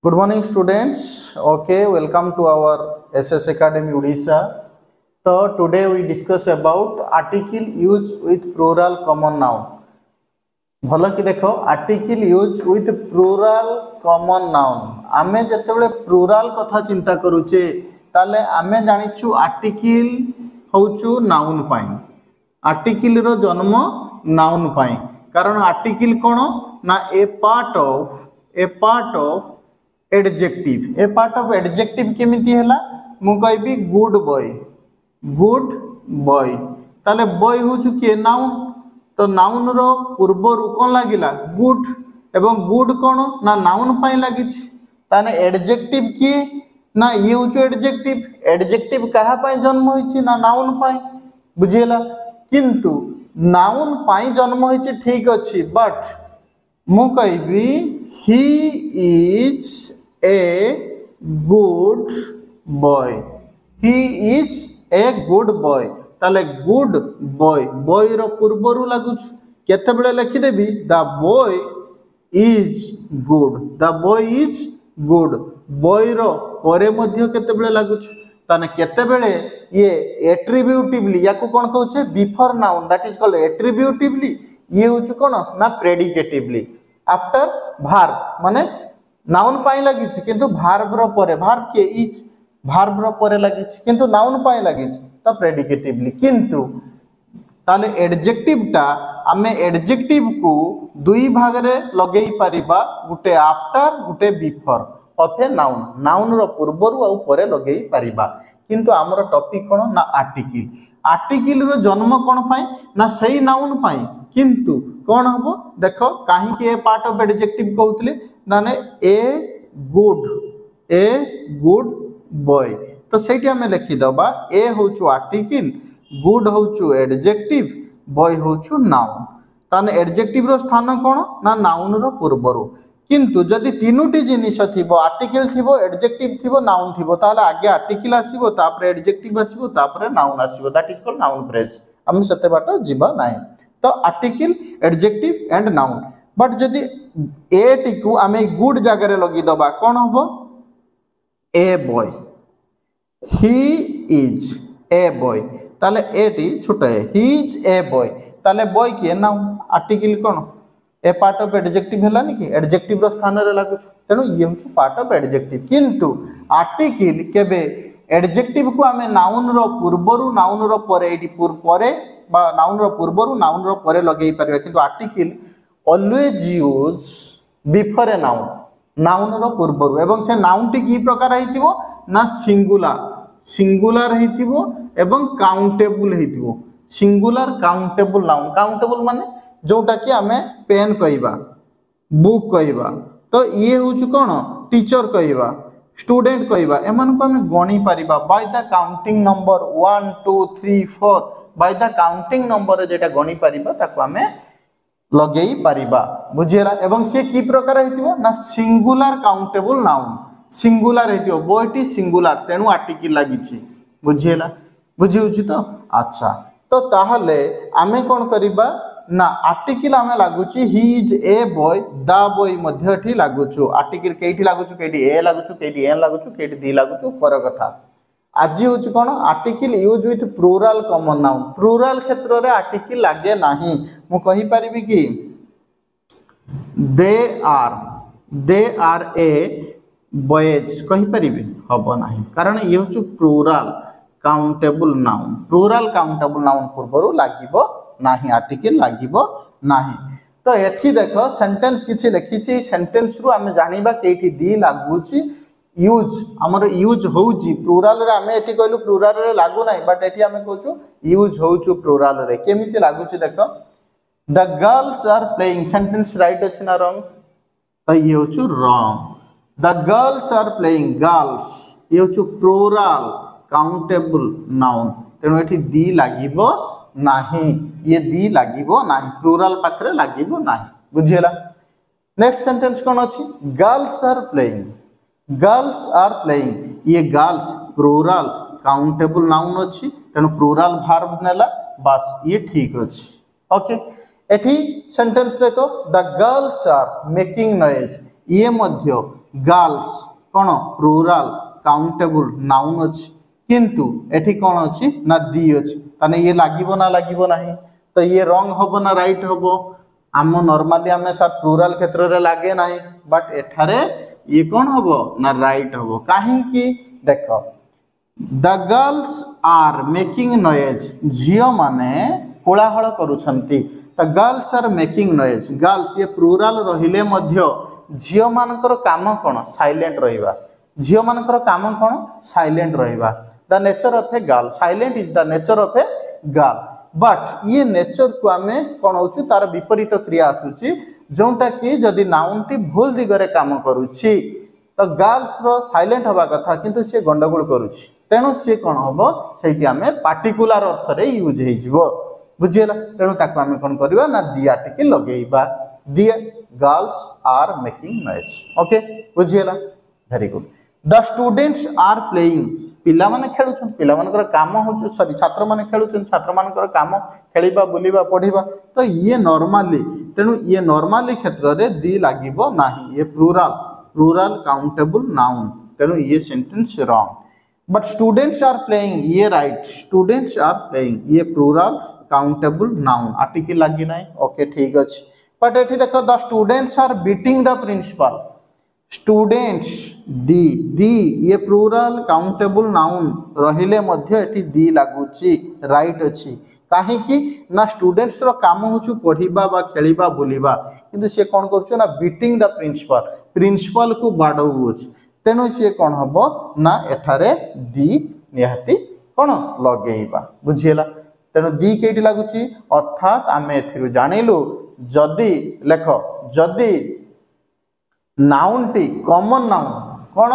Good morning students. Okay, welcome to our SS Academy Odisha. So today we discuss about article use with plural common noun. भल कि देख article use with plural common noun आमे जतबेले plural कथा चिंता करूचे ताले आमे जानिछु आर्टिकल होउछु नाउन पाई आर्टिकल रो जन्म नाउन पाई कारण आर्टिकल कोन ना ए पार्ट ऑफ एडजेक्टिव केमिति हैला मु कहबी गुड बॉय ताले बॉय होउछु के नाउन तो नाउन रो पूर्वर कौन लगिला गुड एवं गुड कौन ना नाउन पाई लगी ताने एडजेक्टिव किए ना ये होचो एडजेक्टिव कहा पाई जन्म होइछि ना नाउन पाई बुझियला किंतु नाउन पाई जन्म होइछि ठीक अछि बट मु कहबी he is a good boy ताले गुड बॉय रो पूर्वरु लागुछ केते बेले लिखि देबी the boy is good boy रो परे मध्ये केते बेले लागुछ ताने केते बेले ये एट्रिब्यूटिवली याको कोन कहउछे before noun that is called attributively ये होछ कोन ना प्रेडिकेटिवली आफ्टर वर्ब माने नाउन पाई लागिछ किंतु वर्ब रो परे वर्ब के इज वर्ब रो परे लागिछ किंतु नाउन पाई लागिछ तो प्रेडिकेटिवली किंतु ताले एडजेक्टिव टा आमे एडजेक्टिव को दुई भाग रे लगेई परिबा गुटे after Gute before of A noun रो पूर्वरु आ परे लगेई परिबा किंतु हमर टॉपिक कोन ना आर्टिकल रो जन्म कोन पाई ना सही नाउन पाई किंतु कोन हबो देखो काहे कि ए पार्ट ऑफ एडजेक्टिव कहउतले माने ए गुड बॉय तो सेठी हमें लिखि दबा ए होचु आर्टिकल गुड होचु एडजेक्टिव बॉय होचु नाउन ताने एडजेक्टिव रो स्थान कोन ना नाउन रो पूर्वरु किंतु जदि तीनोटी जिनिस थिबो आर्टिकल थिबो एडजेक्टिव थिबो नाउन थिबो ताले आगे आर्टिकल आसीबो तापर एडजेक्टिव आसीबो तापर नाउन आसीबो that is called noun phrase हम सते बाटा जिबा नाही तो article adjective and noun but जदि ए टिकु आमे गुड जगह रे लगी दबा कोन हबो a boy he is a boy ताले ए टी छोटा है ही इज ए बॉय ताले बॉय किए नाउन आर्टिकल कोन ए पार्ट ऑफ एडजेक्टिव हलानी कि एडजेक्टिव रो स्थान रे लागु तेनु ये होछु पार्ट ऑफ एडजेक्टिव किंतु आर्टिकल केबे एडजेक्टिव को हमें नाउन रो पूर्वरु नाउन रो परे एटी परे बा नाउन रो पूर्वरु नाउन रो परे लगेई परबे किंतु article always use before a noun रो पूर्वरु एवं से नाउन टी की प्रकार हेतिबो ना सिंगुलर हेतिबो एवं काउंटेबल हेतिबो सिंगुलर काउंटेबल नाउन काउंटेबल माने जोटा कि हमें पेन कहिबा बुक कहिबा तो ये होछु कोन टीचर कहिबा स्टूडेंट कहिबा एमान को हमें गणी परिबा by the counting number 1 2 3 4 by the counting number जेटा गणी परिबा ताको हमें लगेई परिबा बुझियला एवं से की प्रकार हेतिबो ना सिंगुलर काउंटेबल नाउन सिंगुलर हेतिबो बॉयटी सिंगुलर तेनु आर्टिकल लागिछि बुझियला बुझिउछि तो अच्छा तो ताहले आमे कोन करिबा ना आर्टिकल आमे लागुछि he is a boy the boy मध्ये एठी लागुछु आर्टिकल केठी लागुछु केठी ए लागुछु केठी एन लागुछु केठी दी लागुछु पर कथा आज होछि कोन article use with plural common noun plural क्षेत्र रे आर्टिकल लागे नाही मु कहि परिबी कि दे आर ए बॉयज कहि परिबी हबो नाही कारण ये होछु प्लूरल काउंटेबल नाउन पूर्वरु लागिबो नाही आर्टिकल लागिबो नाही तो एठी देखो सेंटेंस किछि लिखिछि सेंटेंस रु हम जानिबा केठी दी लागुछि यूज हमर यूज होउची प्लूरल रे हमें एठी कहलु प्लूरल रे लागु नाही बट एठी हमें कहूछु यूज होउछु प्लूरल रे केमिति लागुछि देखो the girls are playing sentence right अछि ना रॉन्ग तो ये होछु wrong the girls are playing girls ये होछु प्लूरल काउंटेबल नाउन तेनो एठी दी लागिबो नाही ये दी लागिबो नाही प्लूरल पाखरे लागिबो नाही बुझियला नेक्स्ट सेंटेंस कोन अछि गर्ल्स आर प्लेइंग ये गर्ल्स प्लूरल काउंटेबल नाउन अछि तेनो प्लूरल वर्ब नेला बस ये ठीक अछि ओके एठी सेंटेंस देखो the girls are making noise ये मध्य गर्ल्स कौन प्लूराल काउंटेबल नाउन अछि किंतु एठी कौन अछि ना दी अछि ताने ये लागिबो ना लागिबो नाही तो ये रॉन्ग हबो ना राइट हबो आम नॉर्मली आम सर प्लूराल क्षेत्र रे लागे नाही बट एठारे ये कौन हबो ना राइट हबो काहे कि देखो the girls are making noise झियो माने कोलाहल करूछंती the girls are making noise girls ये प्लूराल रहिले मध्य झियो मानकर काम कोन साइलेंट रहिबा झियो मानकर काम कोन साइलेंट रहिबा the nature of a girl silent is the nature of a girl but ये नेचर को आमे कोन होछु तार विपरीत क्रिया आसुची जोंटा कि जदि नाउन टी भूल दिगरे काम करूची तो गर्ल्स रो साइलेंट हवा कथा किंतु से गंडगोल करूची तेणु सी कौन हम से पार्टिकुलर अर्थ रे यूज हो बुझीला तेणु ताको आमे कोन करबा ना दिया टिके लगेइबा दिया girls are making noise okay बुझीला very good the students are playing पिला माने खेलुछन पिला मानकर काम हो सॉरी छात्र माने खेलुछन छात्र मानकर काम खेलिबा बुलिबा पढिबा तो ये नॉर्मली तेणु ये नॉर्मली क्षेत्र रे दी लागिबो नाही ये प्लूराल प्लूराल काउंटेबल नाउन तेणु ये sentence wrong but students are playing ये राइट स्टूडेंट्स आर प्लेइंग ये प्लूराल काउंटेबल नाउन आर्टिकल लागी नाही ओके ठीक अछि बट एठी देखो the students are beating the principal students दी ये प्लूराल काउंटेबल नाउन रहिले मध्य एठी दी लागुची राइट अछि काहे कि ना स्टूडेंट्स रो काम होछु पढिबा बा खेलिबा बुलिबा किंतु से कोन करछु ना बीटिंग द प्रिंसिपल प्रिंसिपल को बाडौ अछि तेणु सी कौन हम ना एठारे दी निहाती कौन लगेइबा बुझीला तेणु दी केटी लागुची अर्थात आमे एथिरु जानिलु जदि लेख जदि नाउन टी कॉमन नाउन कौन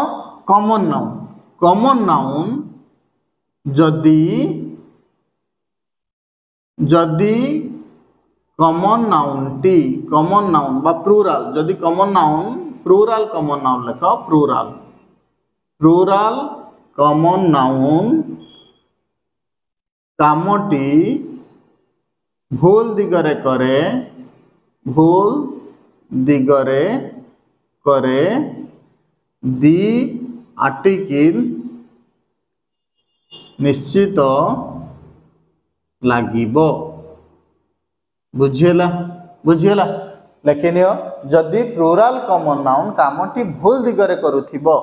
कॉमन नाउन जदि जदि कॉमन नाउन बा प्लूराल जदि common noun plural common noun लेख प्लूराल कॉमन नाउन कामटी भूल दिगरे करे दी आर्टिकल निश्चित लागिबो बुझियला लेकिन जदि प्लूराल कॉमन नाउन कामटी भूल दिगरे करूथिबो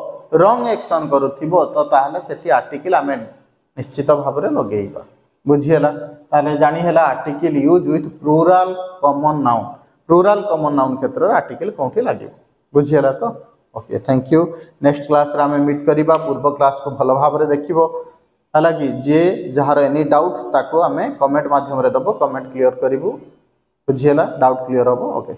रॉन्ग एक्शन करूथिबो तो ताहले सेठी आर्टिकल आमे निश्चित भाव में लगेइबा बुझियला ताहले जानि हैला article use with plural common noun क्षेत्र आर्टिकल कोठी लागिबो बुझियला तो okay thank you next class रे आमे मीट करिबा पूर्व क्लास को भलो भाव में देखिबो हालांकि जे जहार एनी डाउट ताको आमे कमेंट माध्यम रे दबो कमेंट क्लियर करिवु बुझियला डाउट क्लियर होबो ओके।